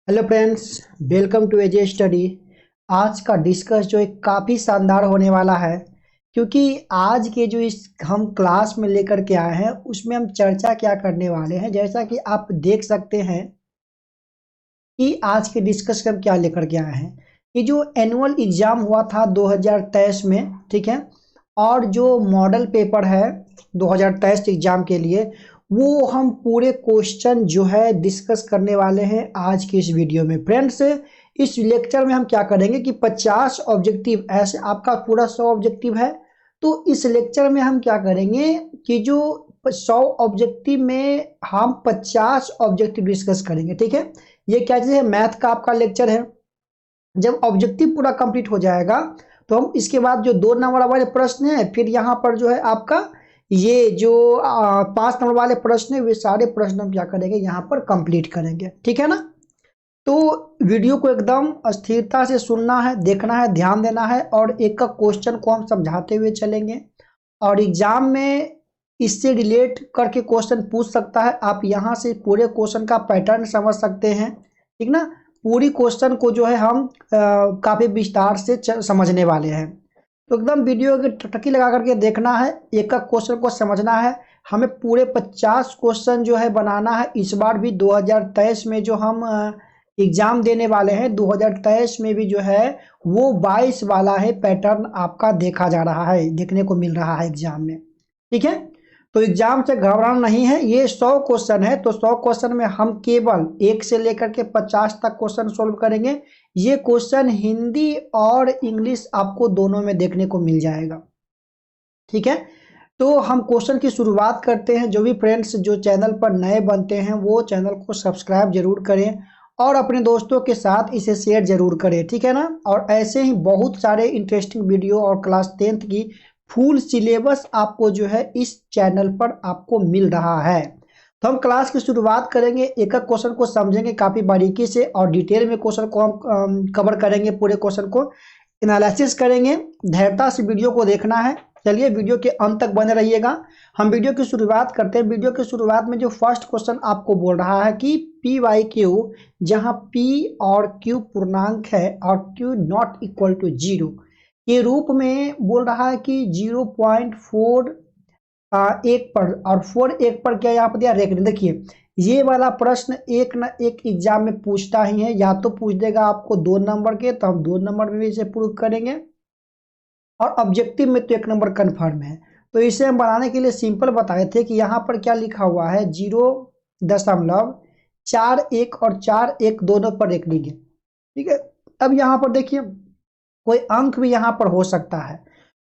Hello friends, welcome to AJ study. आज का discuss जो है काफ़ी शानदार होने वाला है, क्योंकि आज के जो इस हम क्लास में लेकर के आए हैं उसमें हम चर्चा क्या करने वाले हैं। जैसा कि आप देख सकते हैं कि आज के डिस्कस में हम क्या लेकर के आए हैं। ये जो एनुअल एग्ज़ाम हुआ था 2023 में, ठीक है, और जो मॉडल पेपर है 2023 एग्ज़ाम के लिए, वो हम पूरे क्वेश्चन जो है डिस्कस करने वाले हैं आज की इस वीडियो में। फ्रेंड्स, इस लेक्चर में हम क्या करेंगे कि 50 ऑब्जेक्टिव, ऐसे आपका पूरा 100 ऑब्जेक्टिव है, तो इस लेक्चर में हम क्या करेंगे कि जो 100 ऑब्जेक्टिव में हम 50 ऑब्जेक्टिव डिस्कस करेंगे। ठीक है, ये क्या चीज़ है, मैथ का आपका लेक्चर है। जब ऑब्जेक्टिव पूरा कंप्लीट हो जाएगा तो हम इसके बाद जो 2 नंबर वाले प्रश्न है, फिर यहाँ पर जो है आपका ये जो 5 नंबर वाले प्रश्न है, वे सारे प्रश्न हम क्या करेंगे यहाँ पर कंप्लीट करेंगे। ठीक है ना। तो वीडियो को एकदम स्थिरता से सुनना है, देखना है, ध्यान देना है, और एक का क्वेश्चन को हम समझाते हुए चलेंगे। और एग्जाम में इससे रिलेट करके क्वेश्चन पूछ सकता है, आप यहाँ से पूरे क्वेश्चन का पैटर्न समझ सकते हैं। ठीक ना। पूरी क्वेश्चन को जो है हम काफ़ी विस्तार से समझने वाले हैं। तो एकदम वीडियो की टकी लगा करके देखना है, एक एक क्वेश्चन को समझना है। हमें पूरे 50 क्वेश्चन जो है बनाना है। इस बार भी 2023 में जो हम एग्ज़ाम देने वाले हैं, 2023 में भी जो है वो 22 वाला है पैटर्न आपका देखा जा रहा है, देखने को मिल रहा है एग्ज़ाम में। ठीक है, तो एग्जाम से घबराना नहीं है। ये 100 क्वेश्चन है, तो 100 क्वेश्चन में हम केवल 1 से लेकर के 50 तक क्वेश्चन सोल्व करेंगे। ये क्वेश्चन हिंदी और इंग्लिश आपको दोनों में देखने को मिल जाएगा। ठीक है, तो हम क्वेश्चन की शुरुआत करते हैं। जो भी फ्रेंड्स जो चैनल पर नए बनते हैं वो चैनल को सब्सक्राइब जरूर करें और अपने दोस्तों के साथ इसे शेयर जरूर करें। ठीक है ना। और ऐसे ही बहुत सारे इंटरेस्टिंग वीडियो और क्लास 10th की फुल सिलेबस आपको जो है इस चैनल पर आपको मिल रहा है। तो हम क्लास की शुरुआत करेंगे, एक एक क्वेश्चन को समझेंगे काफ़ी बारीकी से और डिटेल में क्वेश्चन को हम कवर करेंगे, पूरे क्वेश्चन को एनालिसिस करेंगे। धैर्यता से वीडियो को देखना है। चलिए वीडियो के अंत तक बने रहिएगा। हम वीडियो की शुरुआत करते हैं। वीडियो की शुरुआत में जो फर्स्ट क्वेश्चन आपको बोल रहा है कि पी वाई क्यू, जहाँ पी और क्यू पूर्णांक है और क्यू नॉट इक्वल टू 0 के रूप में बोल रहा है कि 0.4 1 पर और 4 1 पर क्या यहाँ पर दिया रेखा। देखिए, ये वाला प्रश्न एक न एक एग्जाम में पूछता ही है, या तो पूछ देगा आपको 2 नंबर के, तो हम 2 नंबर में भी इसे प्रूव करेंगे, और ऑब्जेक्टिव में तो 1 नंबर कन्फर्म है। तो इसे हम बनाने के लिए सिंपल बताए थे कि यहाँ पर क्या लिखा हुआ है, 0.41 और 4 1 दोनों पर रेखनी है। ठीक है, अब यहाँ पर देखिए कोई अंक भी यहाँ पर हो सकता है,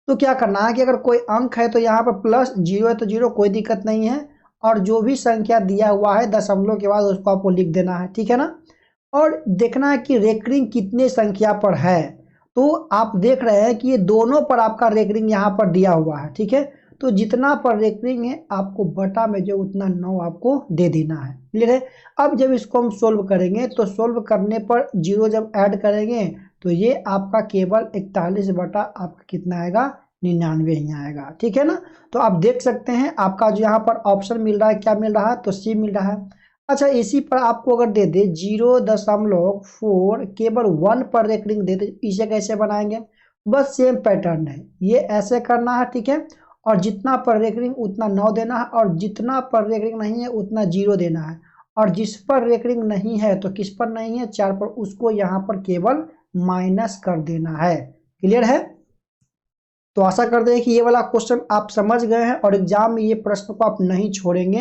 तो क्या करना है कि अगर कोई अंक है तो यहाँ पर +0 है तो 0, कोई दिक्कत नहीं है, और जो भी संख्या दिया हुआ है दशमलव के बाद उसको आपको लिख देना है। ठीक है ना। और देखना है कि रेकरिंग कितने संख्या पर है। तो आप देख रहे हैं कि ये दोनों पर आपका रेकरिंग यहाँ पर दिया हुआ है। ठीक है, तो जितना पर रेकरिंग है आपको बटा में जो उतना 9 आपको दे देना है। क्लियर है। अब जब इसको हम सोल्व करेंगे तो सोल्व करने पर 0 जब ऐड करेंगे तो ये आपका केवल 41 बटा आपका कितना आएगा, 99 ही आएगा। ठीक है ना। तो आप देख सकते हैं आपका जो यहाँ पर ऑप्शन मिल रहा है, क्या मिल रहा है, तो सी मिल रहा है। अच्छा, इसी पर आपको अगर दे दे 0.4 केवल 1 पर रेकरिंग दे दे, इसे कैसे बनाएंगे, बस सेम पैटर्न है, ये ऐसे करना है। ठीक है, और जितना पर रेकरिंग उतना 9 देना है, और जितना पर रेकरिंग नहीं है उतना 0 देना है, और जिस पर रेकरिंग नहीं है तो किस पर नहीं है, 4 पर, उसको यहाँ पर केवल माइनस कर देना है। क्लियर है। तो आशा करते हैं कि ये वाला क्वेश्चन आप समझ गए हैं और एग्जाम में ये प्रश्न को आप नहीं छोड़ेंगे,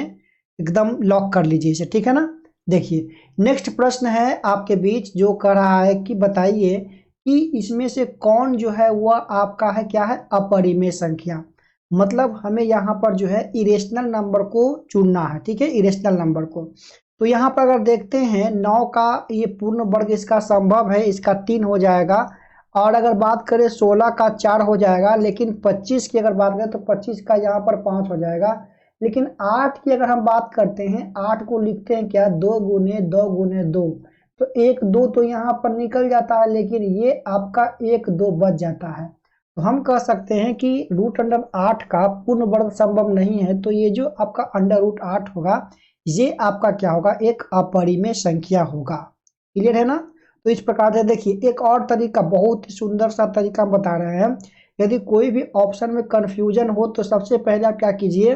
एकदम लॉक कर लीजिए इसे। ठीक है ना। देखिए, नेक्स्ट प्रश्न है आपके बीच जो कह रहा है कि बताइए कि इसमें से कौन जो है वह आपका है, क्या है, अपरिमेय संख्या। मतलब हमें यहाँ पर जो है इरेशनल नंबर को चुनना है। ठीक है, इरेशनल नंबर को। तो यहाँ पर अगर देखते हैं 9 का ये पूर्ण वर्ग इसका संभव है, इसका 3 हो जाएगा, और अगर बात करें 16 का 4 हो जाएगा, लेकिन 25 की अगर बात करें तो 25 का यहाँ पर 5 हो जाएगा। लेकिन 8 की अगर हम बात करते हैं, 8 को लिखते हैं क्या, 2 गुने 2 गुने 2, तो 1 2 तो यहाँ पर निकल जाता है, लेकिन ये आपका 1 2 बच जाता है। तो हम कह सकते हैं कि √8 का पूर्ण वर्ग संभव नहीं है, तो ये जो आपका √8 होगा ये आपका क्या होगा, एक अपरिमेय संख्या होगा। क्लियर है ना। तो इस प्रकार से देखिए एक और तरीका, बहुत ही सुंदर सा तरीका बता रहे हैं। यदि कोई भी ऑप्शन में कंफ्यूजन हो तो सबसे पहले आप क्या कीजिए,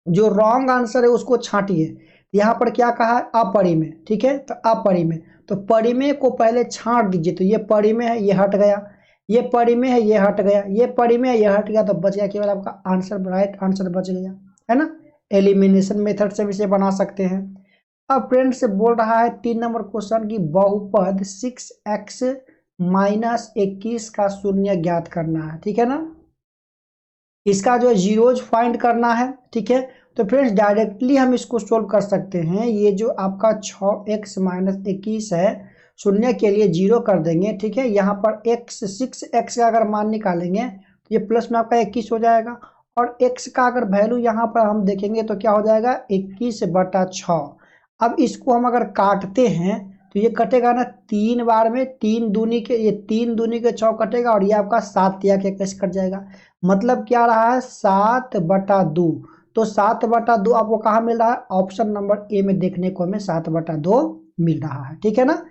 जो रॉन्ग आंसर है उसको छांटिए। यहाँ पर क्या कहा है, अपरिमेय, ठीक है, तो अपरिमेय, तो परिमेय को पहले छांट दीजिए। तो ये परिमेय है, ये हट गया, ये परिमेय है, ये हट गया, ये परिमेय है, ये हट गया, तो बच गया केवल आपका आंसर, राइट आंसर बच गया, है ना। एलिमिनेशन मेथड से भी इसे बना सकते हैं। अब फ्रेंड से बोल रहा है 3 नंबर क्वेश्चन की बहुपद 6x माइनस 21 का शून्य ज्ञात करना है, ठीक है ना। इसका जो जीरोज फाइंड करना है, ठीक है। तो फ्रेंड्स डायरेक्टली हम इसको सोल्व कर सकते हैं। ये जो आपका 6x माइनस 21 है, शून्य के लिए 0 कर देंगे, ठीक है। यहाँ पर x 6x का अगर मान निकालेंगे तो ये प्लस में आपका 21 हो जाएगा, और x का अगर वैल्यू यहाँ पर हम देखेंगे तो क्या हो जाएगा, 21/6। अब इसको हम अगर काटते हैं तो ये कटेगा ना 3 बार में, 3 दूनी के, ये 3 दूनी के 6 कटेगा, और ये आपका 7 या के कैसे कट जाएगा। मतलब क्या रहा है, 7/2। तो 7/2 आपको कहाँ मिल रहा है, ऑप्शन नंबर ए में देखने को हमें 7/2 मिल रहा है, ठीक है ना।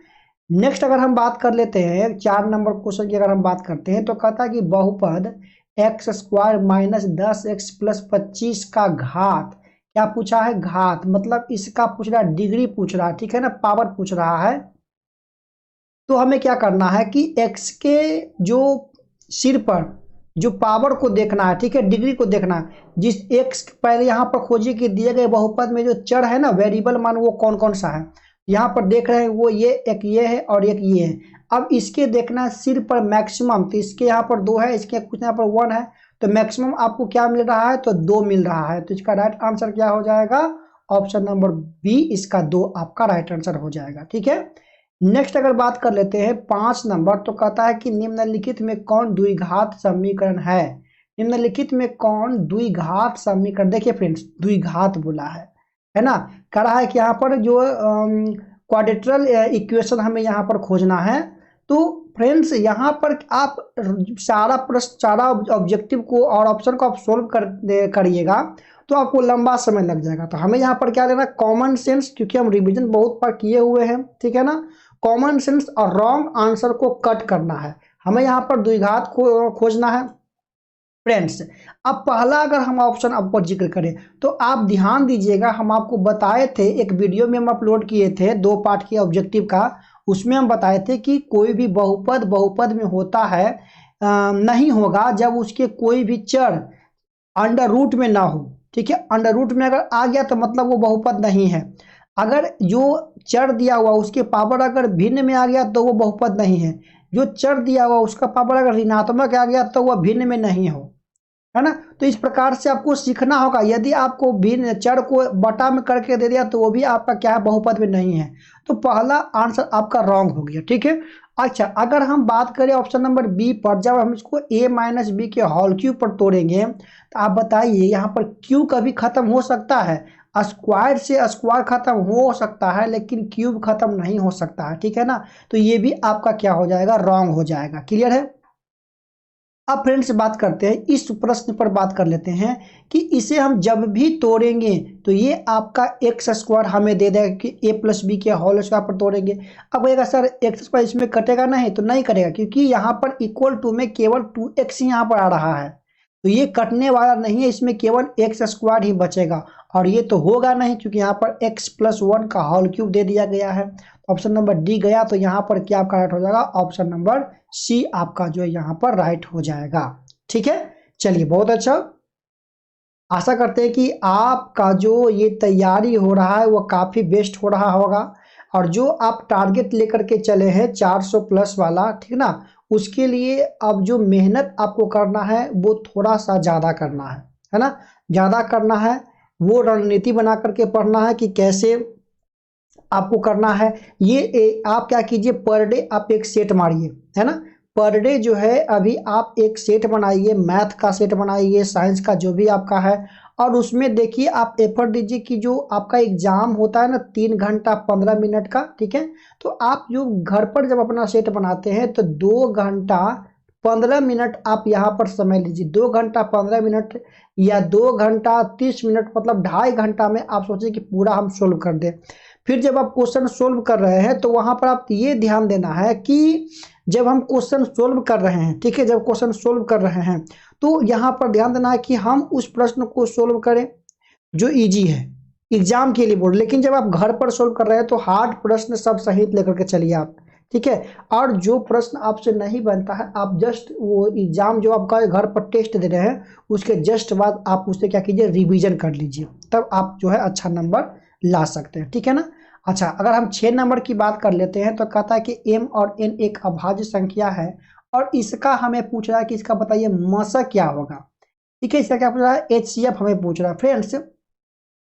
नेक्स्ट अगर हम बात कर लेते हैं 4 नंबर क्वेश्चन की, अगर हम बात करते हैं तो कहता है कि बहुपद x² माइनस 10x प्लस 25 का घात, क्या पूछा है, घात, मतलब इसका पूछ रहा है, डिग्री पूछ रहा है, ठीक है ना, पावर पूछ रहा है। तो हमें क्या करना है कि x के जो सिर पर जो पावर को देखना है, ठीक है, डिग्री को देखना है। जिस x पहले यहाँ पर खोजिए कि दिए गए बहुपद में जो चर है ना, वेरिएबल मान, वो कौन कौन सा है। यहाँ पर देख रहे हैं वो ये एक ये है और एक ये है। अब इसके देखना है सिर पर मैक्सिमम, तो इसके यहाँ पर 2 है, इसके कुछ यहाँ पर 1 है, तो मैक्सिमम आपको क्या मिल रहा है, तो 2 मिल रहा है। तो इसका राइट आंसर क्या हो जाएगा, ऑप्शन नंबर बी, इसका 2 आपका राइट आंसर हो जाएगा, ठीक है। नेक्स्ट अगर बात कर लेते हैं 5 नंबर, तो कहता है कि निम्नलिखित में कौन द्विघात समीकरण है। निम्नलिखित में कौन द्विघात समीकरण, देखिए फ्रेंड्स द्विघात बोला है ना। कह रहा है कि यहाँ पर जो क्वाड्रेटरल इक्वेशन हमें यहाँ पर खोजना है। तो फ्रेंड्स यहाँ पर आप सारा प्रश्न, सारा ऑब्जेक्टिव को और ऑप्शन को आप सोल्व करिएगा तो आपको लंबा समय लग जाएगा। तो हमें यहाँ पर क्या लेना, कॉमन सेंस, क्योंकि हम रिवीजन बहुत बार किए हुए हैं, ठीक है ना। कॉमन सेंस और रॉन्ग आंसर को कट करना है, हमें यहाँ पर द्विघात को खोजना है फ्रेंड्स। अब पहला अगर हम ऑप्शन आपको जिक्र करें तो आप ध्यान दीजिएगा, हम आपको बताए थे एक वीडियो में हम अपलोड किए थे 2 पार्ट के ऑब्जेक्टिव का, उसमें हम बताए थे कि कोई भी बहुपद में होता है नहीं होगा जब उसके कोई भी चर अंडर रूट में ना हो, ठीक है। अंडर रूट में अगर आ गया तो मतलब वो बहुपद नहीं है। अगर जो चर दिया हुआ उसके पावर अगर भिन्न में आ गया तो वो बहुपद नहीं है। जो चर दिया हुआ उसका पावर अगर ऋणात्मक आ गया तो वह भिन्न में नहीं हो, है ना। तो इस प्रकार से आपको सीखना होगा। यदि आपको भिन्न चर को बटा में करके दे दिया तो वो भी आपका क्या है, बहुपद में नहीं है। तो पहला आंसर आपका रॉन्ग हो गया, ठीक है। अच्छा अगर हम बात करें ऑप्शन नंबर बी पर, जब हम इसको a माइनस बी के होल क्यूब पर तोड़ेंगे तो आप बताइए यहाँ पर क्यूब कभी खत्म हो सकता है, स्क्वायर से स्क्वायर खत्म हो सकता है लेकिन क्यूब खत्म नहीं हो सकता है, ठीक है ना। तो ये भी आपका क्या हो जाएगा, रॉन्ग हो जाएगा, क्लियर है। अब फ्रेंड्स बात करते हैं इस प्रश्न पर, बात कर लेते हैं कि इसे हम जब भी तोड़ेंगे तो ये आपका x² हमें दे देगा कि a प्लस बी के होल स्क्वायर पर तोड़ेंगे। अब कहेगा सर x² इसमें कटेगा नहीं, तो नहीं कटेगा क्योंकि यहाँ पर इक्वल टू में केवल 2x यहाँ पर आ रहा है, तो ये कटने वाला नहीं है, इसमें केवल x² ही बचेगा। और ये तो होगा नहीं क्योंकि यहाँ पर x + 1 का होल क्यूब दे दिया गया है। ऑप्शन नंबर डी गया, तो यहाँ पर क्या आपका राइट हो जाएगा, ऑप्शन नंबर सी आपका जो है यहाँ पर राइट हो जाएगा, ठीक है। चलिए बहुत अच्छा, आशा करते हैं कि आपका जो ये तैयारी हो रहा है वो काफ़ी बेस्ट हो रहा होगा, और जो आप टारगेट लेकर के चले हैं 400 प्लस वाला, ठीक ना, उसके लिए अब जो मेहनत आपको करना है वो थोड़ा सा ज़्यादा करना है ना, ज़्यादा करना है। वो रणनीति बना करके पढ़ना है कि कैसे आपको करना है। आप क्या कीजिए, पर डे आप एक सेट मारिए, है ना। पर डे जो है अभी आप एक सेट बनाइए, मैथ का सेट बनाइए, साइंस का जो भी आपका है, और उसमें देखिए आप एफर्ट दीजिए कि जो आपका एग्जाम होता है ना 3 घंटा 15 मिनट का, ठीक है। तो आप जो घर पर जब अपना सेट बनाते हैं तो 2 घंटा 15 मिनट आप यहाँ पर समय लीजिए। 2 घंटा 15 मिनट या 2 घंटा 30 मिनट, मतलब 2.5 घंटा में आप सोचिए कि पूरा हम सोल्व कर दें। फिर जब आप क्वेश्चन सोल्व कर रहे हैं तो वहाँ पर आप ये ध्यान देना है कि जब हम क्वेश्चन सोल्व कर रहे हैं, ठीक है, जब क्वेश्चन सोल्व कर रहे हैं तो यहाँ पर ध्यान देना है कि हम उस प्रश्न को सोल्व करें जो इजी है, एग्जाम के लिए बोर्ड। लेकिन जब आप घर पर सोल्व कर रहे हैं तो हार्ड प्रश्न सब सहित लेकर के चलिए आप, ठीक है। और जो प्रश्न आपसे नहीं बनता है, आप जस्ट वो एग्जाम जो आपका घर पर टेस्ट दे रहे हैं उसके जस्ट बाद आप उससे क्या कीजिए, रिवीजन कर लीजिए, तब आप जो है अच्छा नंबर ला सकते हैं, ठीक है ना। अच्छा, अगर हम 6 नंबर की बात कर लेते हैं तो कहता है कि m और n एक अभाज्य संख्या है और इसका हमें पूछ रहा है कि इसका बताइए मसा क्या होगा, ठीक है। इसका क्या पूछ रहा है, HCF हमें पूछ रहा है। फ्रेंड्स,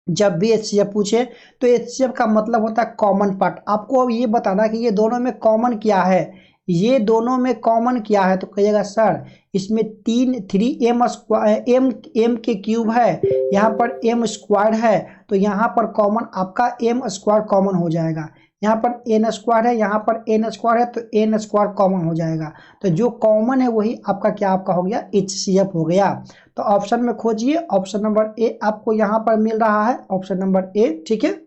जब भी HCF पूछे तो HCF का मतलब होता है कॉमन पार्ट। आपको अब ये बताना कि ये दोनों में कॉमन क्या है, ये दोनों में कॉमन क्या है। तो कहिएगा सर इसमें 3m स्क्वायर m के क्यूब है, यहाँ पर m स्क्वायर है, तो यहाँ पर कॉमन आपका m स्क्वायर कॉमन हो जाएगा। यहाँ पर n स्क्वायर है, यहाँ पर n स्क्वायर है, तो n स्क्वायर कॉमन हो जाएगा। तो जो कॉमन है वही आपका क्या आपका हो गया, HCF हो गया। तो ऑप्शन में खोजिए, ऑप्शन नंबर ए आपको यहाँ पर मिल रहा है, ऑप्शन नंबर ए, ठीक है,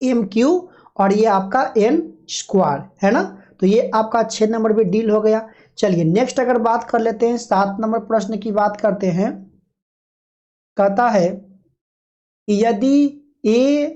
MQ और ये आपका n स्क्वायर है ना। तो ये आपका 6 नंबर भी डील हो गया। चलिए नेक्स्ट अगर बात कर लेते हैं, 7 नंबर प्रश्न की बात करते हैं। कहता है कि यदि A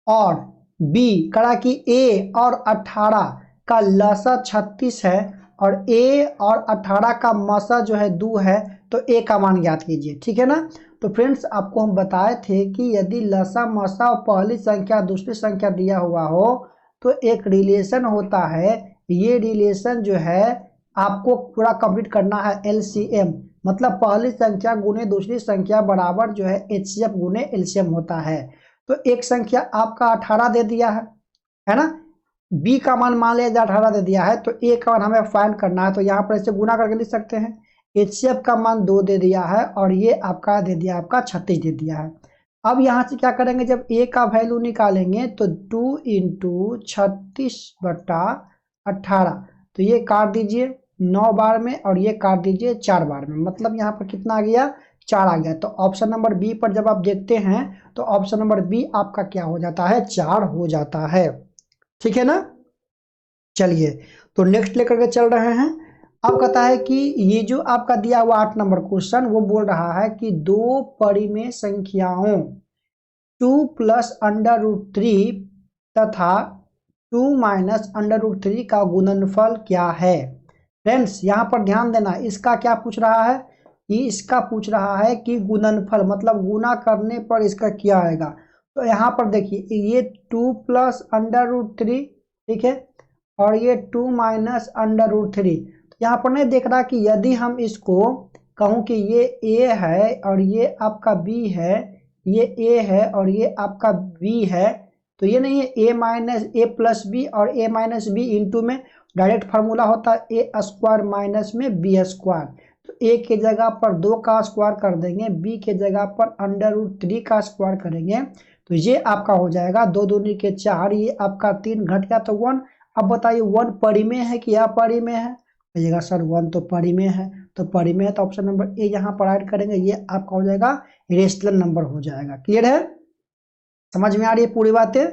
और B, करा कि A और 18 का लसा 36 है और A और 18 का मसा जो है 2 है, तो A का मान ज्ञात कीजिए, ठीक है ना। तो फ्रेंड्स आपको हम बताए थे कि यदि लसा मसा और पहली संख्या दूसरी संख्या दिया हुआ हो तो एक रिलेशन होता है, ये रिलेशन जो है आपको पूरा कंप्लीट करना है, LCM मतलब पहली संख्या गुने दूसरी संख्या बराबर जो है HCF गुने LCM होता है। तो एक संख्या आपका 18 दे दिया है ना, B का मान लिया जाए 18 दे दिया है, तो A का मान हमें फाइंड करना है। तो यहाँ पर ऐसे गुना करके लिख सकते हैं, HCF का मान 2 दे दिया है और ये आपका दे दिया, आपका 36 दे दिया है। अब यहाँ से क्या करेंगे, जब A का वैल्यू निकालेंगे तो 2 इंटू 36/18, तो ये काट दीजिए 9 बार में और ये काट दीजिए 4 बार में, मतलब यहाँ पर कितना आ गया, 4 आ गया। तो ऑप्शन नंबर बी पर जब आप देखते हैं तो ऑप्शन नंबर बी आपका क्या हो जाता है, 4 हो जाता है, ठीक है ना। चलिए तो नेक्स्ट लेकर के चल रहे हैं। अब कहता है कि ये जो आपका दिया हुआ 8 नंबर क्वेश्चन, वो बोल रहा है कि 2 परिमेय संख्याओं 2 + √3 तथा 2 - √3 का गुणनफल क्या है। फ्रेंड्स यहाँ पर ध्यान देना, इसका क्या पूछ रहा है, कि इसका पूछ रहा है कि गुणनफल मतलब गुना करने पर इसका क्या आएगा। तो यहाँ पर देखिए ये 2 + √3, ठीक है, और ये 2 - √3। तो यहाँ पर नहीं देख रहा कि यदि हम इसको कहूँ कि ये A है और ये आपका B है, ये A है और ये आपका B है, तो ये नहीं है A + B और A - B इंटू में डायरेक्ट फार्मूला होता है A² माइनस में B²। तो A के जगह पर 2 का स्क्वायर कर देंगे, B के जगह पर √3 का स्क्वायर करेंगे, तो ये आपका हो जाएगा 2 दूनी के 4, ये आपका 3 घट गया तो 1। अब बताइए 1 परिमेय है कि अपरिमेय है, कहिएगा सर 1 तो परिमेय है, तो परिमेय है तो ऑप्शन नंबर ए यहाँ पर ऐड करेंगे, ये आपका हो जाएगा रेशनल नंबर हो जाएगा। क्लियर है, समझ में आ रही है पूरी बातें।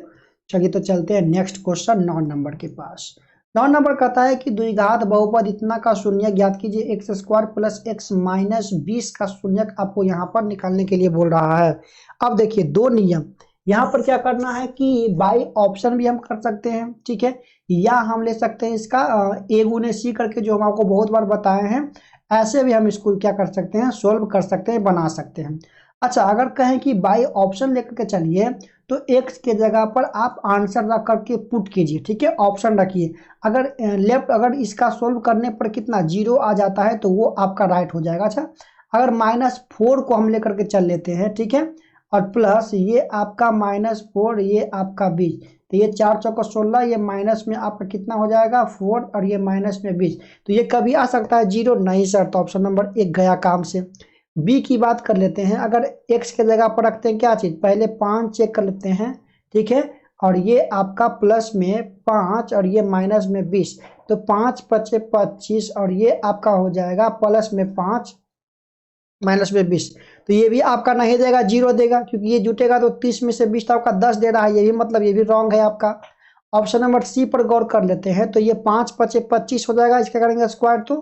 चलिए तो चलते हैं नेक्स्ट क्वेश्चन 9 नंबर के पास। 9 नंबर कहता है कि द्विघात बहुपद इतना का शून्य ज्ञात कीजिए, x² + x - 20 का शून्यक आपको यहाँ पर निकालने के लिए बोल रहा है। अब देखिए 2 नियम यहाँ पर क्या करना है कि बाई ऑप्शन भी हम कर सकते हैं, ठीक है, या हम ले सकते हैं इसका A गुने C करके, जो हम आपको बहुत बार बताए हैं, ऐसे भी हम इसको क्या कर सकते हैं, सोल्व कर सकते हैं, बना सकते हैं। अच्छा, अगर कहें कि बाई ऑप्शन लेकर के चलिए तो x के जगह पर आप आंसर रख करके पुट कीजिए, ठीक है, ऑप्शन रखिए। अगर लेफ्ट अगर इसका सोल्व करने पर कितना 0 आ जाता है तो वो आपका राइट हो जाएगा। अच्छा, अगर -4 को हम लेकर के चल लेते हैं, ठीक है, और प्लस ये आपका -4, ये आपका 20, तो ये 4 चौका 16, ये माइनस में आपका कितना हो जाएगा 4 और ये माइनस में 20, तो ये कभी आ सकता है 0 नहीं सर, तो ऑप्शन नंबर 1 गया काम से। बी की बात कर लेते हैं, अगर x के जगह पर रखते हैं क्या चीज़, पहले 5 चेक कर लेते हैं, ठीक है, और ये आपका प्लस में 5 और ये माइनस में 20, तो 5 पचे 25 और ये आपका हो जाएगा प्लस में 5 माइनस में 20, तो ये भी आपका नहीं देगा, 0 देगा, क्योंकि ये जुटेगा तो 30 में से 20 तो आपका 10 दे रहा है, ये भी मतलब ये भी रॉन्ग है आपका। ऑप्शन नंबर सी पर गौर कर लेते हैं, तो ये 5 पचे 25 हो जाएगा, इसका करेंगे स्क्वायर तो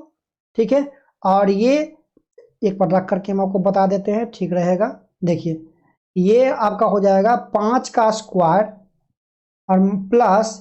ठीक है। और ये एक पर रख करके हम आपको बता देते हैं, ठीक रहेगा। देखिए ये आपका हो जाएगा 5 का स्क्वायर और प्लस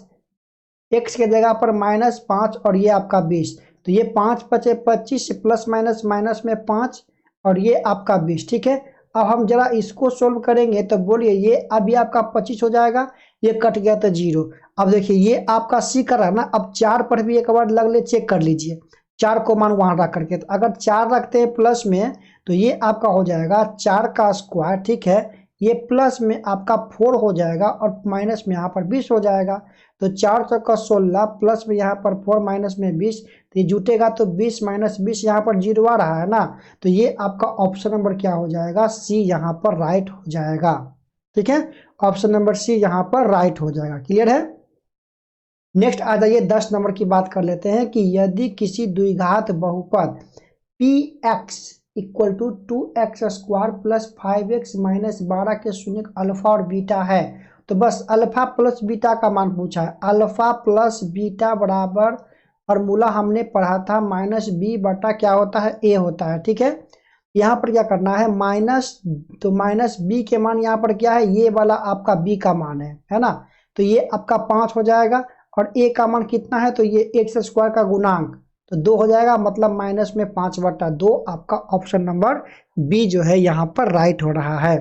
एक्स के जगह पर -5 और ये आपका 20, तो ये 5 पचे 25 प्लस माइनस माइनस में 5 और ये आपका 20, ठीक है। अब हम जरा इसको सोल्व करेंगे तो बोलिए, ये अभी आपका 25 हो जाएगा, ये कट गया तो 0। अब देखिए ये आपका सी कर रहा है ना, अब 4 पर भी एक बार लग ले, चेक कर लीजिए 4 को मान वहां रख करके, तो अगर 4 रखते हैं प्लस में तो ये आपका हो जाएगा 4 का स्क्वायर, ठीक है। ये प्लस में आपका 4 हो जाएगा और माइनस में यहाँ पर 20 हो जाएगा, तो 4 चौका 16 प्लस में यहाँ पर 4 माइनस में 20, तो ये जुटेगा तो 20 माइनस 20 यहाँ पर 0 आ रहा है ना, तो ये आपका ऑप्शन नंबर क्या हो जाएगा, सी यहाँ पर राइट हो जाएगा, ठीक है। ऑप्शन नंबर सी यहाँ पर राइट हो जाएगा, क्लियर है। नेक्स्ट आ जाइए 10 नंबर की बात कर लेते हैं कि यदि किसी द्विघात बहुपद p x equal to 2x square plus 5x minus 12 के शून्य अल्फा और बीटा है, तो बस अल्फा प्लस बीटा का मान पूछा है। अल्फा प्लस बीटा बराबर फॉर्मूला हमने पढ़ा था माइनस बी बटा क्या होता है, ए होता है, ठीक है। यहाँ पर क्या करना है, माइनस, तो माइनस बी के मान यहाँ पर क्या है, ये वाला आपका बी का मान है ना, तो ये आपका 5 हो जाएगा और ए का मान कितना है, तो ये एक्स स्क्वायर का गुणांक तो 2 हो जाएगा, मतलब माइनस में 5 बटा 2, आपका ऑप्शन नंबर बी जो है यहाँ पर राइट हो रहा है,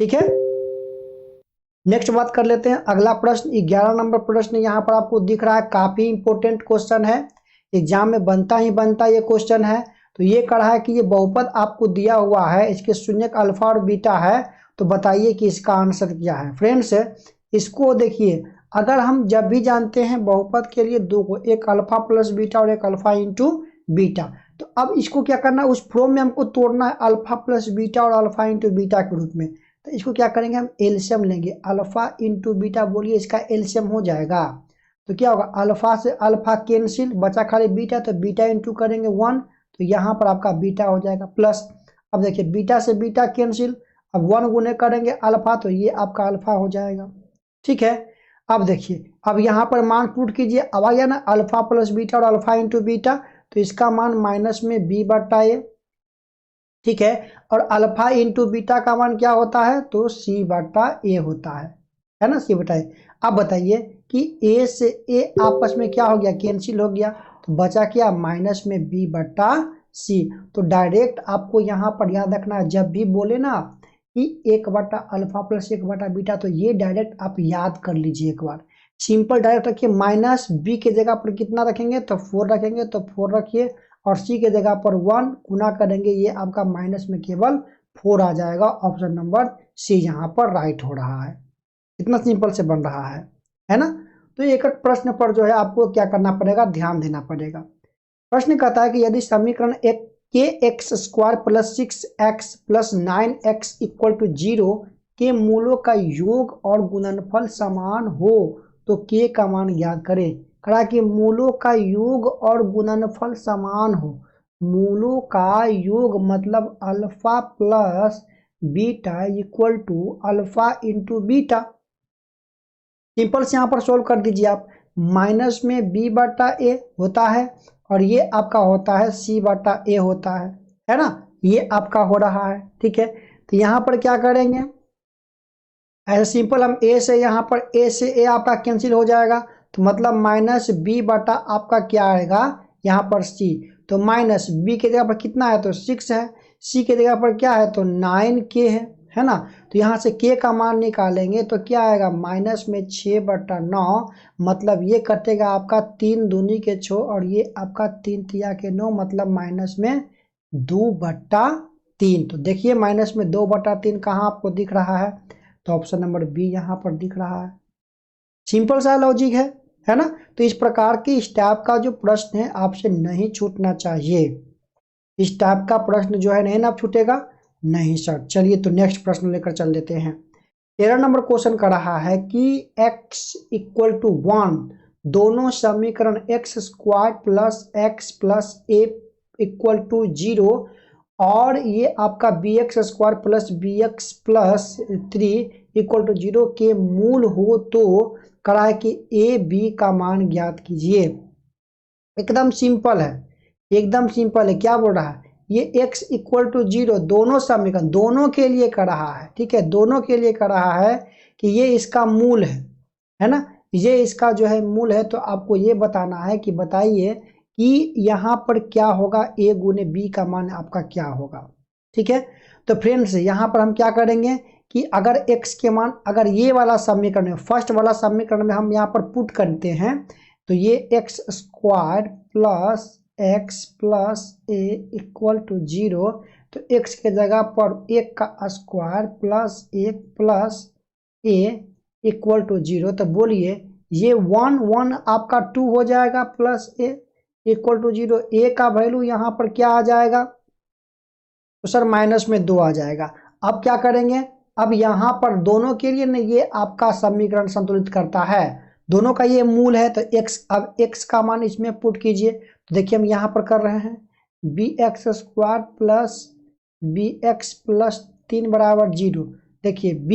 ठीक है। नेक्स्ट बात कर लेते हैं अगला प्रश्न, 11 नंबर प्रश्न यहाँ पर आपको दिख रहा है, काफी इंपोर्टेंट क्वेश्चन है, एग्जाम में बनता ही बनता ये क्वेश्चन है। तो ये कहा है कि ये बहुपद आपको दिया हुआ है, इसके शून्यक अल्फा और बीटा है, तो बताइए कि इसका आंसर क्या है। फ्रेंड्स इसको देखिए, अगर हम जब भी जानते हैं बहुपद के लिए दो को, एक अल्फा प्लस बीटा और एक अल्फा इंटू बीटा, तो अब इसको क्या करना है, उस फॉर्म में हमको तोड़ना है अल्फा प्लस बीटा और अल्फा इंटू बीटा के रूप में। तो इसको क्या करेंगे, हम एलसीएम लेंगे, अल्फा इंटू बीटा बोलिए इसका एलसीएम हो जाएगा, तो क्या होगा, अल्फा से अल्फा कैंसिल, बचा खाली बीटा, तो बीटा इंटू करेंगे 1, तो यहाँ पर आपका बीटा हो जाएगा प्लस। अब देखिए बीटा से बीटा कैंसिल, अब 1 गुने करेंगे अल्फा, तो ये आपका अल्फा हो जाएगा, ठीक है। अब देखिए, अब यहाँ पर मान पुट कीजिए, अब आ गया ना अल्फा प्लस बीटा और अल्फा इंटू बीटा, तो इसका मान माइनस में बी बटा ए, ठीक है। और अल्फा इंटू बीटा का मान क्या होता है, तो सी बटा ए होता है ना, सी बटा ए। अब बताइए कि ए से ए आपस में क्या हो गया, कैंसिल हो गया, तो बचा क्या, माइनस में बी बटा सी। तो डायरेक्ट आपको यहाँ पर याद रखना है, जब भी बोले ना कि 1 बटा अल्फा प्लस 1 बटा बीटा, तो ये डायरेक्ट आप याद कर लीजिए एक बार, सिंपल डायरेक्ट रखिए। माइनस बी के जगह पर कितना रखेंगे, तो 4 रखेंगे, तो 4 रखिए, और सी के जगह पर 1 गुना करेंगे, ये आपका माइनस में केवल 4 आ जाएगा। ऑप्शन नंबर सी यहाँ पर राइट हो रहा है, इतना सिंपल से बन रहा है ना। तो एक एक प्रश्न पर जो है आपको क्या करना पड़ेगा, ध्यान देना पड़ेगा। प्रश्न कहता है कि यदि समीकरण एक के x square plus 6x plus 9x equal to 0 के मूलों का योग और गुणनफल समान हो तो के का मान ज्ञात करें। कहा कि मूलों का योग और गुणनफल समान हो, मूलों का योग मतलब alpha plus beta equal to alpha into beta. Simple से यहाँ पर सोल्व कर दीजिए आप, माइनस में बी बटा ए होता है और ये आपका होता है सी बटा ए होता है ना, ये आपका हो रहा है, ठीक है। तो यहाँ पर क्या करेंगे, ऐसे सिंपल हम ए से यहाँ पर ए से ए आपका कैंसिल हो जाएगा, तो मतलब माइनस बी बटा आपका क्या आएगा यहाँ पर सी, तो माइनस बी के जगह पर कितना है, तो 6 है, सी के जगह पर क्या है, तो 9k है ना। तो यहाँ से k का मान निकालेंगे तो क्या आएगा, माइनस में 6 बटा 9, मतलब ये कटेगा आपका 3 दूनी के 6 और ये आपका 3 तिया के 9, मतलब माइनस में 2 बटा 3। तो देखिए माइनस में 2 बटा 3 कहाँ आपको दिख रहा है, तो ऑप्शन नंबर बी यहाँ पर दिख रहा है। सिंपल सा लॉजिक है ना। तो इस प्रकार के इस टाइप का जो प्रश्न है आपसे नहीं छूटना चाहिए, इस टाइप का प्रश्न जो है नहीं ना छूटेगा, नहीं सर। चलिए तो नेक्स्ट प्रश्न लेकर चल लेते हैं। 13 नंबर क्वेश्चन का रहा है कि x इक्वल टू 1 दोनों समीकरण x square plus x plus a equal to 0 और ये आपका b x square plus b x plus 3 equal to 0 के मूल हो तो करा है कि ए बी का मान ज्ञात कीजिए। एकदम सिंपल है, एकदम सिंपल है। क्या बोल रहा है, ये x इक्वल टू 0 दोनों समीकरण दोनों के लिए कर रहा है, ठीक है, दोनों के लिए कर रहा है कि ये इसका मूल है ना, ये इसका जो है मूल है। तो आपको ये बताना है कि बताइए कि यहाँ पर क्या होगा, a गुने b का मान आपका क्या होगा, ठीक है। तो फ्रेंड्स यहाँ पर हम क्या करेंगे कि अगर x के मान, अगर ये वाला समीकरण है, फर्स्ट वाला समीकरण में हम यहाँ पर पुट करते हैं तो ये x square plus x plus a equal to 0, तो x के जगह पर 1 का square plus 1 plus a equal to 0, तो बोलिए ये 1 1 आपका 2 हो जाएगा प्लस ए इक्वल टू 0। ए का वैल्यू यहाँ पर क्या आ जाएगा, तो सर माइनस में 2 आ जाएगा। अब क्या करेंगे, अब यहाँ पर दोनों के लिए ना ये आपका समीकरण संतुलित करता है, दोनों का ये मूल है। तो x, अब x का मान इसमें पुट कीजिए, तो देखिए हम यहाँ पर कर रहे हैं b x square plus b x plus 3 बराबर 0। देखिए b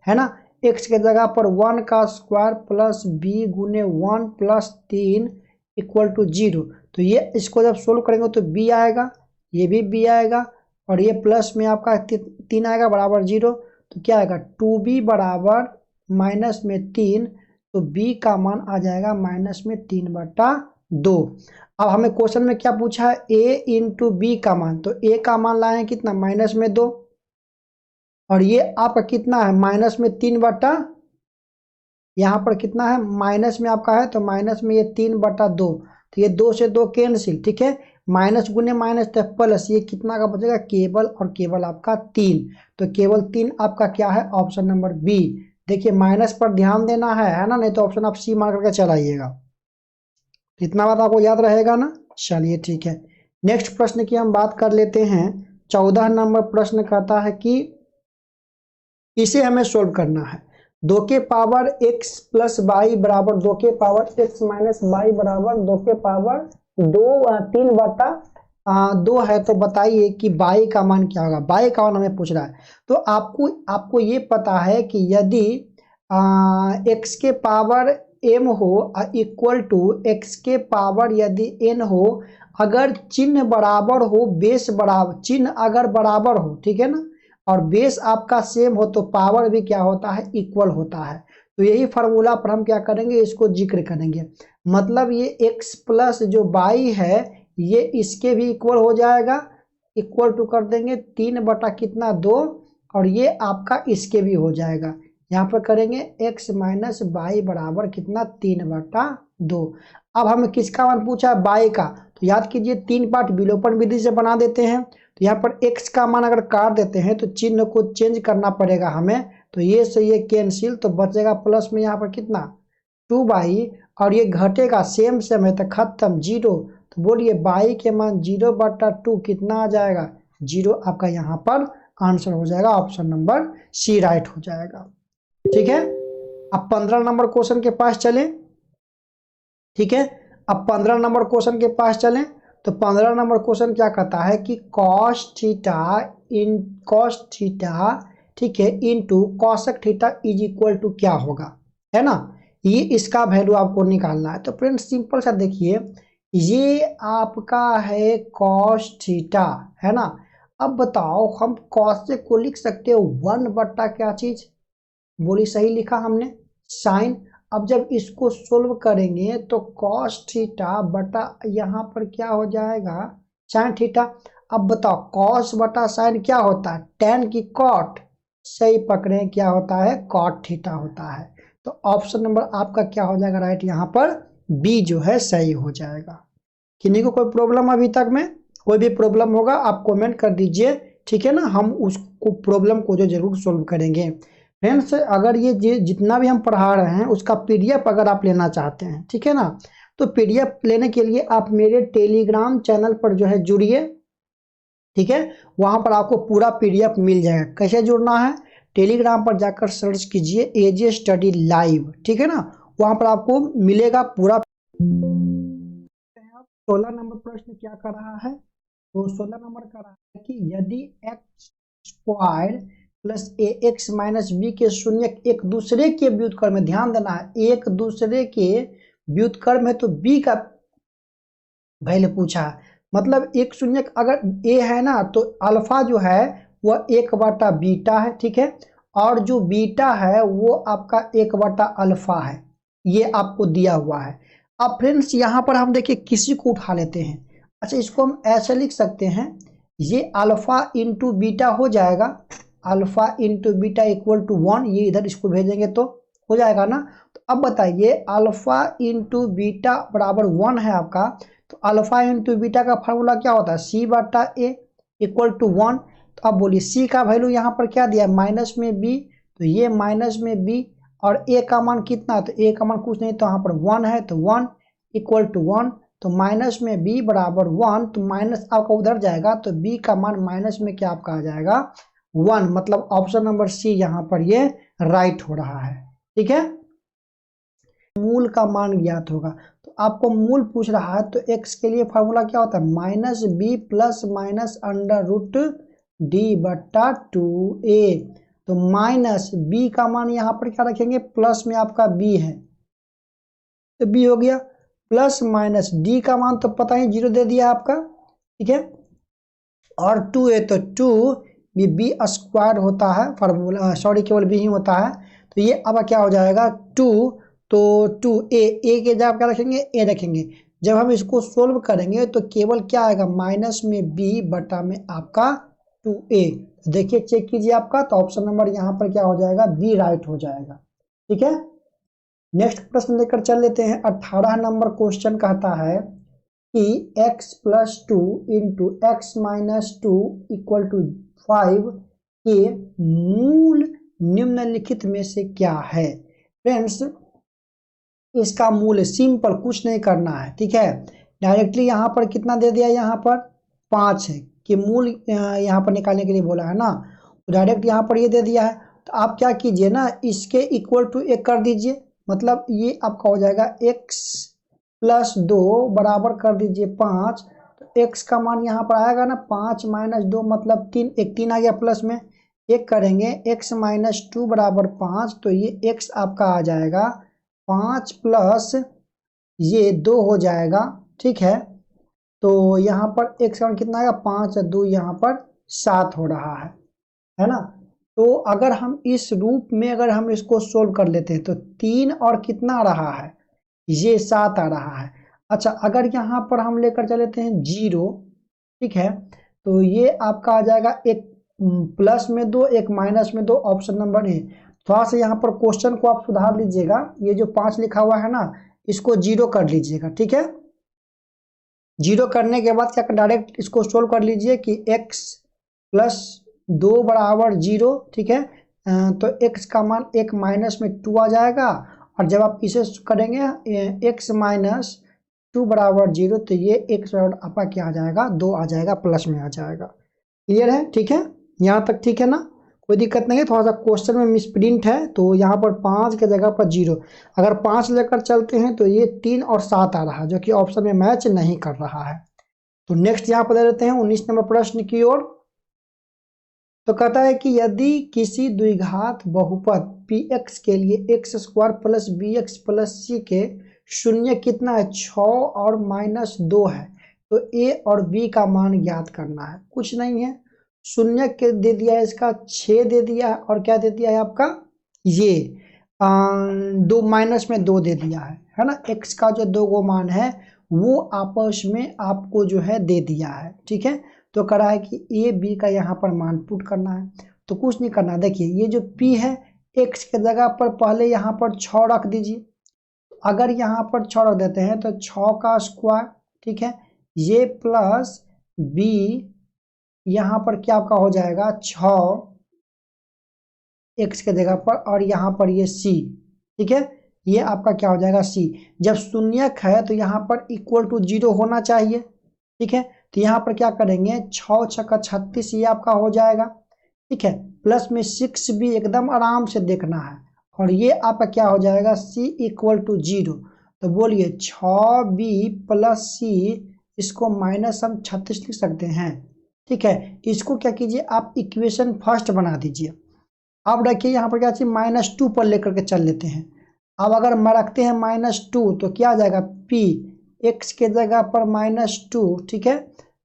है ना, x के जगह पर 1 का स्क्वायर प्लस b गुने 1 प्लस 3 इक्वल टू 0। तो ये इसको जब सोल्व करेंगे तो b आएगा, ये भी b आएगा और ये प्लस में आपका 3 आएगा बराबर 0। तो क्या आएगा 2b बराबर माइनस में 3, तो b का मान आ जाएगा माइनस में 3/2। अब हमें क्वेश्चन में क्या पूछा है, a इंटू बी का मान, तो a का मान लाए हैं कितना माइनस में 2 और ये आपका कितना है माइनस में 3 यहाँ पर कितना है माइनस में आपका है, तो माइनस में ये 3/2, तो ये 2 से 2 कैंसिल, ठीक है, माइनस गुने माइनस तो प्लस, ये कितना का बचेगा केवल और केवल आपका 3, तो केवल 3 आपका क्या है ऑप्शन नंबर बी। देखिए माइनस पर ध्यान देना है ना, नहीं तो ऑप्शन आप सी मार करके चलाइएगा। इतना बात आपको याद रहेगा ना, चलिए ठीक है। नेक्स्ट प्रश्न की हम बात कर लेते हैं। 14 नंबर प्रश्न कहता है कि इसे हमें सोल्व करना है, 2 के पावर x प्लस वाई बराबर 2 के पावर x माइनस वाई बराबर 2 के पावर 3/2 है। तो बताइए कि y का मान क्या होगा, y का मान हमें पूछ रहा है। तो आपको ये पता है कि यदि x के पावर m हो इक्वल टू x के पावर यदि n हो, अगर चिन्ह बराबर हो, बेस बराबर, चिन्ह अगर बराबर हो, ठीक है ना, और बेस आपका सेम हो तो पावर भी क्या होता है इक्वल होता है। तो यही फार्मूला पर हम क्या करेंगे, इसको जिक्र करेंगे। मतलब ये x प्लस जो y है ये इसके भी इक्वल हो जाएगा, इक्वल टू कर देंगे 3/2 और ये आपका इसके भी हो जाएगा। यहाँ पर करेंगे x माइनस वाई बराबर कितना 3/2। अब हमें किसका मान पूछा है y का, तो याद कीजिए 3 पार्ट विलोपन विधि से बना देते हैं। तो यहाँ पर x का मान अगर काट देते हैं तो चिन्ह को चेंज करना पड़ेगा हमें, तो ये से ये कैंसिल, तो बचेगा प्लस में यहाँ पर कितना 2y और ये घटेगा सेम है तो खत्म 0। तो बोलिए y के मान 0/2 कितना आ जाएगा 0, आपका यहाँ पर आंसर हो जाएगा ऑप्शन नंबर सी राइट हो जाएगा, ठीक है। अब 15 नंबर क्वेश्चन के पास चलें, ठीक है। अब 15 नंबर क्वेश्चन के पास चलें, तो 15 नंबर क्वेश्चन क्या कहता है कि cos थीटा ठीक है into cosec theta is equal to क्या होगा, है ना, ये इसका वैल्यू आपको निकालना है। तो फ्रेंड्स सिंपल सा देखिए, ये आपका है cos थीटा, है ना। अब बताओ हम cosec को लिख सकते हो 1 क्या चीज, बोली सही लिखा हमने साइन। अब जब इसको सोल्व करेंगे तो cos थीटा बटा यहाँ पर क्या हो जाएगा sin थीटा। अब बताओ cos बटा sin क्या होता है, tan की cot, सही पकड़े क्या होता है cot थीटा होता है। तो ऑप्शन नंबर आपका क्या हो जाएगा राइट, यहाँ पर बी जो है सही हो जाएगा। किन्हीं को कोई प्रॉब्लम अभी तक में, कोई भी प्रॉब्लम होगा आप कमेंट कर दीजिए, ठीक है ना, हम उसको प्रॉब्लम को जो जरूर सोल्व करेंगे। फ्रेंड्स अगर ये जितना भी हम पढ़ा रहे हैं उसका पीडीएफ अगर आप लेना चाहते हैं, ठीक है ना, तो पीडीएफ लेने के लिए आप मेरे टेलीग्राम चैनल पर जो है जुड़िए, ठीक है, वहां पर आपको पूरा पीडीएफ मिल जाएगा। कैसे जुड़ना है, टेलीग्राम पर जाकर सर्च कीजिए एजे स्टडी लाइव, ठीक है ना, वहां पर आपको मिलेगा पूरा। 16 नंबर प्रश्न क्या कर रहा है, तो 16 नंबर कर रहा है कि यदि एक्स स्क्वायर प्लस ए एक्स माइनस बी के शून्य एक दूसरे के व्युत्क्रम में, ध्यान देना है एक दूसरे के व्युत्क्रम है, तो बी का वैल्यू पूछा है। मतलब एक शून्य अगर ए है ना तो अल्फा जो है वह 1/बीटा है, ठीक है, और जो बीटा है वो आपका 1/अल्फा है, ये आपको दिया हुआ है। अब फ्रेंड्स यहाँ पर हम देखिए किसी को उठा लेते हैं। अच्छा, इसको हम ऐसे लिख सकते हैं, ये अल्फा इंटू बीटा हो जाएगा, alpha into beta equal to 1, ये इधर इसको भेजेंगे तो हो जाएगा ना। तो अब बताइए अल्फा इंटू बीटा बराबर 1 है आपका, तो अल्फा इंटू बीटा का फार्मूला क्या होता है, c/a इक्वल टू 1। तो अब बोलिए c का वैल्यू यहाँ पर क्या दिया है, माइनस में b, तो ये माइनस में b, और a का मान कितना है, तो a का मान कुछ नहीं, तो यहाँ पर 1 है, तो 1 इक्वल टू 1, तो माइनस में b बराबर 1, तो माइनस आपका उधर जाएगा, तो b का मान माइनस में क्या आपका आ जाएगा 1, मतलब ऑप्शन नंबर सी यहाँ पर ये राइट हो रहा है, ठीक है। मूल का मान ज्ञात होगा, तो आपको मूल पूछ रहा है, तो x के लिए फार्मूला क्या होता है, minus b plus minus under root d/2a, तो माइनस b का मान यहाँ पर क्या रखेंगे, प्लस में आपका b है, तो b हो गया, प्लस माइनस d का मान तो पता ही 0 दे दिया आपका, ठीक है, और 2a, तो 2 b स्क्वायर होता है फार्मूला, सॉरी केवल b ही होता है, तो ये अब क्या हो जाएगा 2, तो 2a के जगह क्या रखेंगे, a रखेंगे। जब हम इसको सोल्व करेंगे तो केवल क्या आएगा, माइनस में b बटा में आपका 2a, देखिए चेक कीजिए आपका, तो ऑप्शन नंबर यहाँ पर क्या हो जाएगा, बी राइट हो जाएगा, ठीक है। नेक्स्ट प्रश्न लेकर चल लेते हैं। 18 नंबर क्वेश्चन कहता है कि x plus 2 into x minus 2 equal to 5 के मूल निम्नलिखित में से क्या है। फ्रेंड्स इसका मूल सिंपल, कुछ नहीं करना है, ठीक है, डायरेक्टली यहाँ पर कितना दे दिया, यहाँ पर 5 है कि मूल यहाँ पर निकालने के लिए बोला है ना, तो डायरेक्ट यहाँ पर ये दे दिया है, तो आप क्या कीजिए ना, इसके इक्वल टू 1 कर दीजिए, मतलब ये आपका हो जाएगा x प्लस 2 बराबर कर दीजिए 5, तो x का मान यहाँ पर आएगा ना 5 माइनस 2 मतलब 3, एक 3 आ गया, प्लस में 1 करेंगे, x माइनस 2 बराबर 5, तो ये x आपका आ जाएगा 5 प्लस ये 2 हो जाएगा, ठीक है, तो यहाँ पर x का मान कितना आएगा, 5 और 2 यहाँ पर 7 हो रहा है ना। तो अगर हम इस रूप में अगर हम इसको सोल्व कर लेते हैं तो 3 और कितना आ रहा है, ये 7 आ रहा है। अच्छा, अगर यहाँ पर हम लेकर चलेते हैं 0, ठीक है, तो ये आपका आ जाएगा, एक प्लस में 2 एक माइनस में 2, ऑप्शन नंबर ए। थोड़ा सा यहाँ पर क्वेश्चन को आप सुधार लीजिएगा, ये जो 5 लिखा हुआ है ना इसको 0 कर लीजिएगा, ठीक है, 0 करने के बाद क्या डायरेक्ट इसको सोल्व कर लीजिए कि x प्लस 2 बराबर 0, ठीक है, तो x का मान 1 माइनस में 2 आ जाएगा, और जब आप इसे करेंगे x माइनस 2 बराबर 0, तो ये x बराबर आपका क्या आ जाएगा, 2 आ जाएगा, प्लस में आ जाएगा। क्लियर है, ठीक है, यहाँ तक ठीक है ना, कोई दिक्कत नहीं है। थोड़ा सा क्वेश्चन में मिसप्रिंट है, तो यहाँ पर 5 के जगह पर 0, अगर 5 लेकर चलते हैं तो ये 3 और 7 आ रहा है, जो कि ऑप्शन में मैच नहीं कर रहा है। तो नेक्स्ट यहाँ पर दे देते हैं 19 नंबर प्रश्न की ओर। तो कहता है कि यदि किसी द्विघात बहुपद px के लिए x square plus bx plus c के शून्य कितना है, 6 और माइनस 2 है, तो a और b का मान ज्ञात करना है। कुछ नहीं है, शून्य के दे दिया है, इसका 6 दे दिया है, और क्या दे दिया है आपका, ये 2 माइनस में 2 दे दिया है ना, x का जो 2 गो मान है वो आपस में आपको जो है दे दिया है, ठीक है। तो कह रहा है कि ए बी का यहाँ पर मान पुट करना है, तो कुछ नहीं करना, देखिए ये जो p है x के जगह पर पहले यहाँ पर 6 रख दीजिए, अगर यहाँ पर 6 रख देते हैं तो 6 का स्क्वायर, ठीक है, ये प्लस b यहाँ पर क्या आपका हो जाएगा 6 x के जगह पर, और यहाँ पर ये c, ठीक है, ये आपका क्या हो जाएगा c। जब शून्यक है तो यहाँ पर इक्वल टू 0 होना चाहिए, ठीक है, तो यहाँ पर क्या करेंगे 6 6 36, ये आपका हो जाएगा, ठीक है। प्लस में 6b एकदम आराम से देखना है। और ये आपका क्या हो जाएगा, c इक्वल टू 0। तो बोलिए 6b प्लस c, इसको माइनस हम 36 लिख सकते हैं। ठीक है, इसको क्या कीजिए आप इक्वेशन फर्स्ट बना दीजिए। अब रखिए यहाँ पर क्या चाहिए, -2 पर लेकर के चल लेते हैं। अब अगर मैं रखते हैं -2 तो क्या आ जाएगा, p x के जगह पर -2। ठीक है,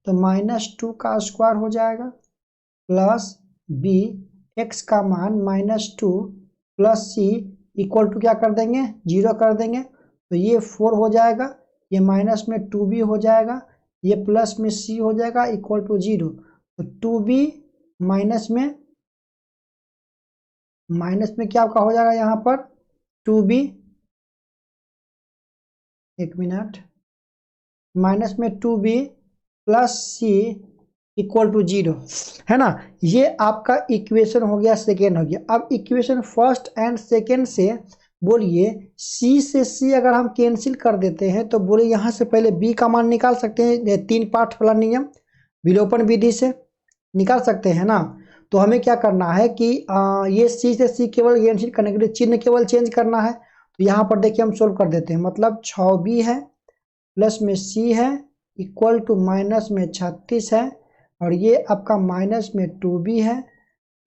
तो -2 का स्क्वायर हो जाएगा प्लस b x का मान -2 प्लस c इक्वल टू क्या कर देंगे, 0 कर देंगे। तो ये 4 हो जाएगा, ये माइनस में 2b हो जाएगा, ये प्लस में c हो जाएगा इक्वल टू 0। तो 2b माइनस में क्या आपका हो जाएगा यहाँ पर 2b, एक मिनट, माइनस में 2b plus c equal to 0, है ना। ये आपका इक्वेशन हो गया, सेकेंड हो गया। अब इक्वेशन फर्स्ट एंड सेकेंड से बोलिए c से c अगर हम कैंसिल कर देते हैं तो बोलिए यहाँ से पहले b का मान निकाल सकते हैं, 3 पार्ट वाला नियम विलोपन विधि से निकाल सकते हैं ना। तो हमें क्या करना है कि ये c से c केवल कैंसिल करने के लिए चिन्ह केवल चेंज करना है। तो यहाँ पर देखिए हम सोल्व कर देते हैं, मतलब 6b है प्लस में c है इक्वल टू माइनस में 36 है, और ये आपका माइनस में 2b है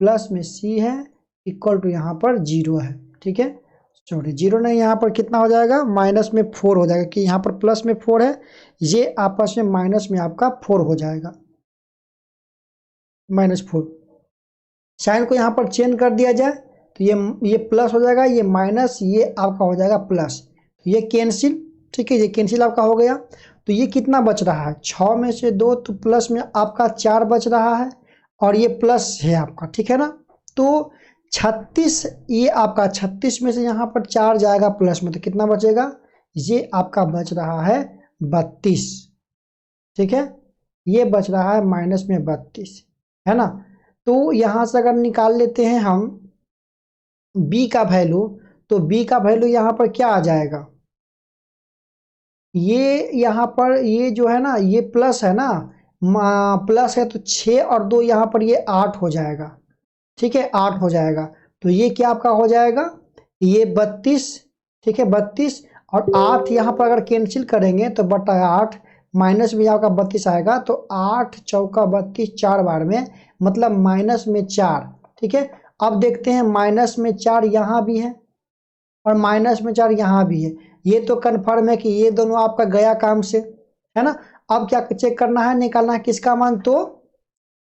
प्लस में c है इक्वल टू यहाँ पर 0 है। ठीक है, सॉरी 0 नहीं, यहाँ पर कितना हो जाएगा, माइनस में 4 हो जाएगा, कि यहाँ पर प्लस में 4 है, ये आपस में माइनस में आपका 4 हो जाएगा, -4। साइन को यहाँ पर चेंज कर दिया जाए तो ये प्लस हो जाएगा, ये माइनस, ये आपका हो जाएगा प्लस, तो ये कैंसिल। ठीक है, ये कैंसिल आपका हो गया। तो ये कितना बच रहा है, 6 में से 2, तो प्लस में आपका 4 बच रहा है, और ये प्लस है आपका। ठीक है ना, तो 36, ये आपका 36 में से यहाँ पर 4 जाएगा प्लस में, तो कितना बचेगा, ये आपका बच रहा है 32। ठीक है, ये बच रहा है माइनस में 32, है ना। तो यहाँ से अगर निकाल लेते हैं हम b का वैल्यू, तो b का वैल्यू यहाँ पर क्या आ जाएगा, ये यहाँ पर ये जो है ना, ये प्लस है ना, प्लस है तो 6 और 2 यहाँ पर ये 8 हो जाएगा। ठीक है, 8 हो जाएगा, तो ये क्या आपका हो जाएगा, ये 32। ठीक है, 32 और 8 यहाँ पर अगर कैंसिल करेंगे तो बटा 8, माइनस में आपका 32 आएगा, तो 8 चौका 32, 4 बार में, मतलब माइनस में 4। ठीक है, अब देखते हैं माइनस में 4 यहाँ भी है और माइनस में 4 यहाँ भी है, ये तो कन्फर्म है कि ये दोनों आपका गया काम से, है ना। अब क्या चेक करना है, निकालना है किसका मान, तो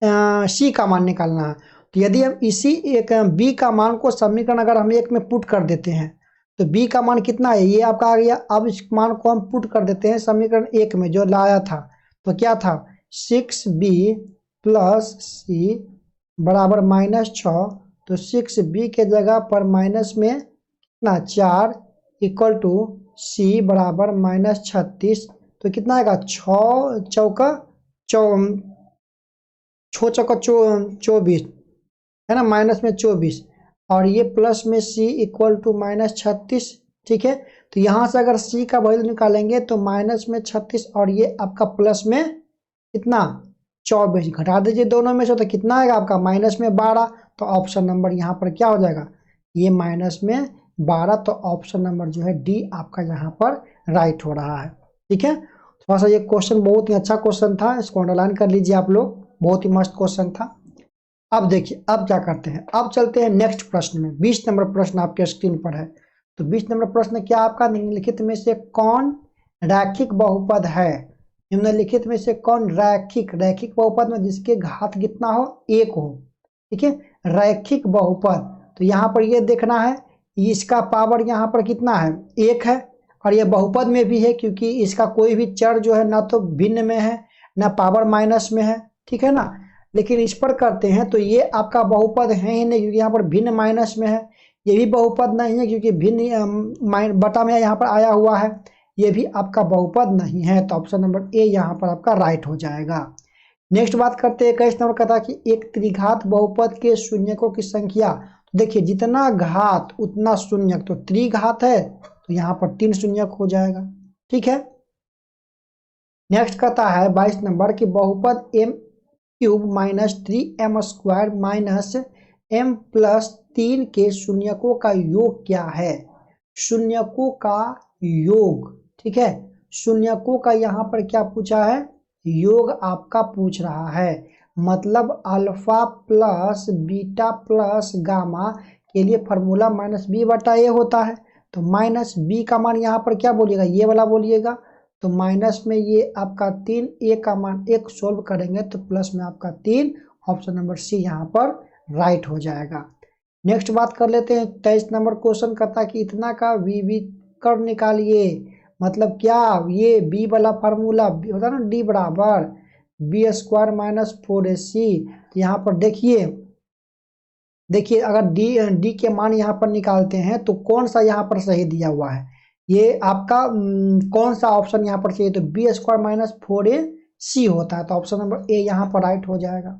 सी का मान निकालना है। तो यदि हम इसी एक बी का मान को समीकरण अगर हम एक में पुट कर देते हैं तो बी का मान कितना है, ये आपका आ गया। अब इस मान को हम पुट कर देते हैं समीकरण एक में जो लाया था, तो क्या था, 6b प्लस सी बराबर -6। तो 6b के जगह पर माइनस में कितना 4 इक्वल टू सी बराबर -36। तो कितना आएगा, 6 चौका 24, है ना, माइनस में 24, और ये प्लस में c इक्वल टू -36। ठीक है, तो यहाँ से अगर c का वैल्यू निकालेंगे तो माइनस में 36 और ये आपका प्लस में कितना 24, घटा दीजिए दोनों में से तो कितना आएगा आपका -12। तो ऑप्शन नंबर यहाँ पर क्या हो जाएगा, ये -12। तो ऑप्शन नंबर जो है डी आपका यहाँ पर राइट हो रहा है। ठीक है, थोड़ा सा ये क्वेश्चन बहुत ही अच्छा क्वेश्चन था, इसको अंडरलाइन कर लीजिए आप लोग, बहुत ही मस्त क्वेश्चन था। अब देखिए अब क्या करते हैं, अब चलते हैं नेक्स्ट प्रश्न में। 20 नंबर प्रश्न आपके स्क्रीन पर है। तो 20 नंबर प्रश्न क्या आपका, निम्नलिखित में से कौन रैखिक बहुपद है, निम्नलिखित में से कौन रैखिक बहुपद में जिसके घात कितना हो, 1 हो। ठीक है, रैखिक बहुपद, तो यहाँ पर ये देखना है इसका पावर यहाँ पर कितना है, 1 है, और ये बहुपद में भी है क्योंकि इसका कोई भी चर जो है ना तो भिन्न में है ना पावर माइनस में है। ठीक है ना, लेकिन इस पर करते हैं तो ये आपका बहुपद है ही नहीं क्योंकि यहाँ पर भिन्न माइनस में है, ये भी बहुपद नहीं है क्योंकि भिन्न बटा में यहाँ पर आया हुआ है, ये भी आपका बहुपद नहीं है। तो ऑप्शन नंबर ए यहाँ पर आपका राइट हो जाएगा। नेक्स्ट बात करते हैं 21 नंबर का था कि एक त्रिघात बहुपद के शून्यकों की संख्या, तो देखिए जितना घात उतना शून्यक, तो त्रिघात है तो यहाँ पर 3 शून्यक हो जाएगा। ठीक है, नेक्स्ट कहता है 22 नंबर की बहुपद m cube minus 3m² minus m+3 के शून्यकों का योग क्या है। शून्यकों का योग, ठीक है, शून्यकों का यहाँ पर क्या पूछा है, योग आपका पूछ रहा है। मतलब alpha plus beta plus gamma के लिए फॉर्मूला -b/a होता है। तो -b का मान यहाँ पर क्या बोलिएगा, ये वाला बोलिएगा। तो माइनस में ये आपका 3, a का मान 1 सोल्व करेंगे तो प्लस में आपका 3, ऑप्शन नंबर सी यहाँ पर राइट हो जाएगा। नेक्स्ट बात कर लेते हैं। 23 नंबर क्वेश्चन कहता है कि इतना का वी कर निकालिए। मतलब क्या, ये बी वाला फार्मूला होता है ना, डी बराबर b² माइनस 4ac। यहाँ पर देखिए देखिए अगर डी के मान यहाँ पर निकालते हैं तो कौन सा यहाँ पर सही दिया हुआ है, ये आपका कौन सा ऑप्शन यहाँ पर चाहिए, तो b² माइनस 4ac होता है। तो ऑप्शन नंबर ए यहाँ पर राइट हो जाएगा,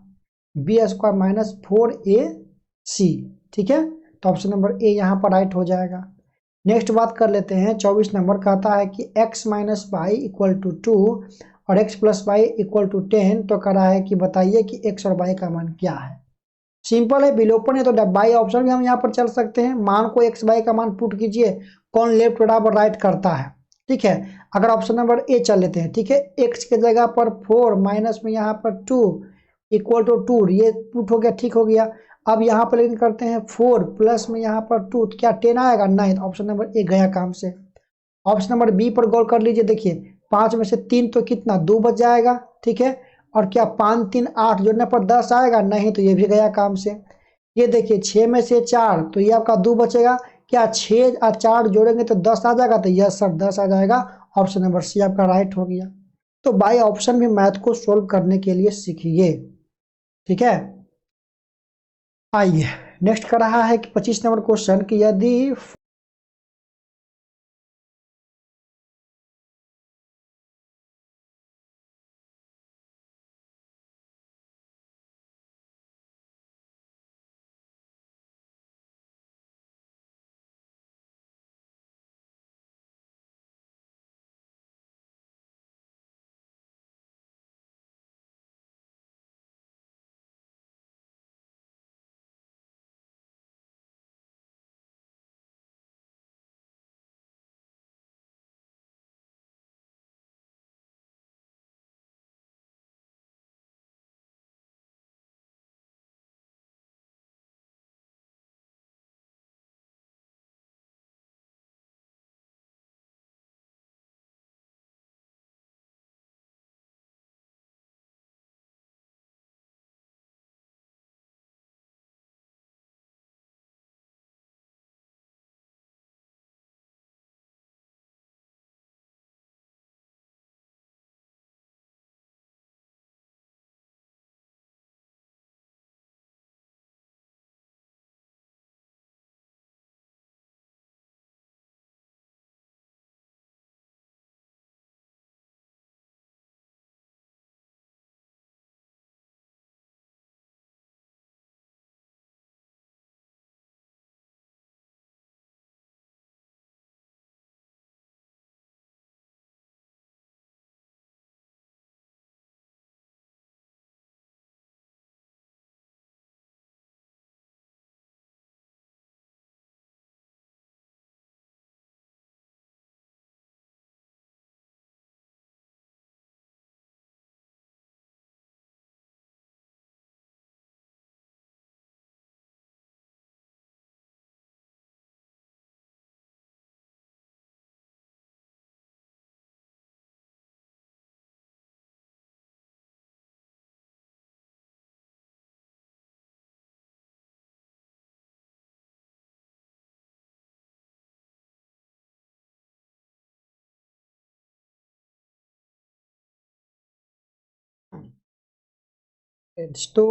b² माइनस 4ac, ठीक है। तो ऑप्शन नंबर ए यहाँ पर राइट हो जाएगा। नेक्स्ट बात कर लेते हैं। 24 नंबर कहता है कि x minus y equal to 2 और x plus y equal to 10। तो कह रहा है कि बताइए कि x और y का मान क्या है। सिंपल है, विलोपन है तो बाई ऑप्शन भी हम यहाँ पर चल सकते हैं। मान को x y का मान पुट कीजिए, कौन लेफ्ट बराबर राइट करता है, ठीक है। अगर ऑप्शन नंबर ए चल लेते हैं, ठीक है, x के जगह पर 4 माइनस में यहाँ पर 2 इक्वल टू 2, ये पुट हो गया, ठीक हो गया। अब यहाँ पर लेकिन करते हैं 4 प्लस में यहाँ पर 2, तो क्या 10 आएगा, नहीं। तो ऑप्शन नंबर ए गया काम से। ऑप्शन नंबर बी पर गौर कर लीजिए, देखिए 5 में से 3 तो कितना 2 बच जाएगा, ठीक है। और क्या 5 3 8 जोड़ने पर 10 आएगा, नहीं। तो ये भी गया काम से। ये देखिए 6 में से 4 तो ये आपका 2 बचेगा, क्या 6 और 4 जोड़ेंगे तो 10 आ जाएगा, तो यस सर 10 आ जाएगा। ऑप्शन नंबर सी आपका राइट हो गया। तो बाई ऑप्शन भी मैथ को सोल्व करने के लिए सीखिए, ठीक है। आइए नेक्स्ट कर रहा है कि 25 नंबर क्वेश्चन कि यदि तो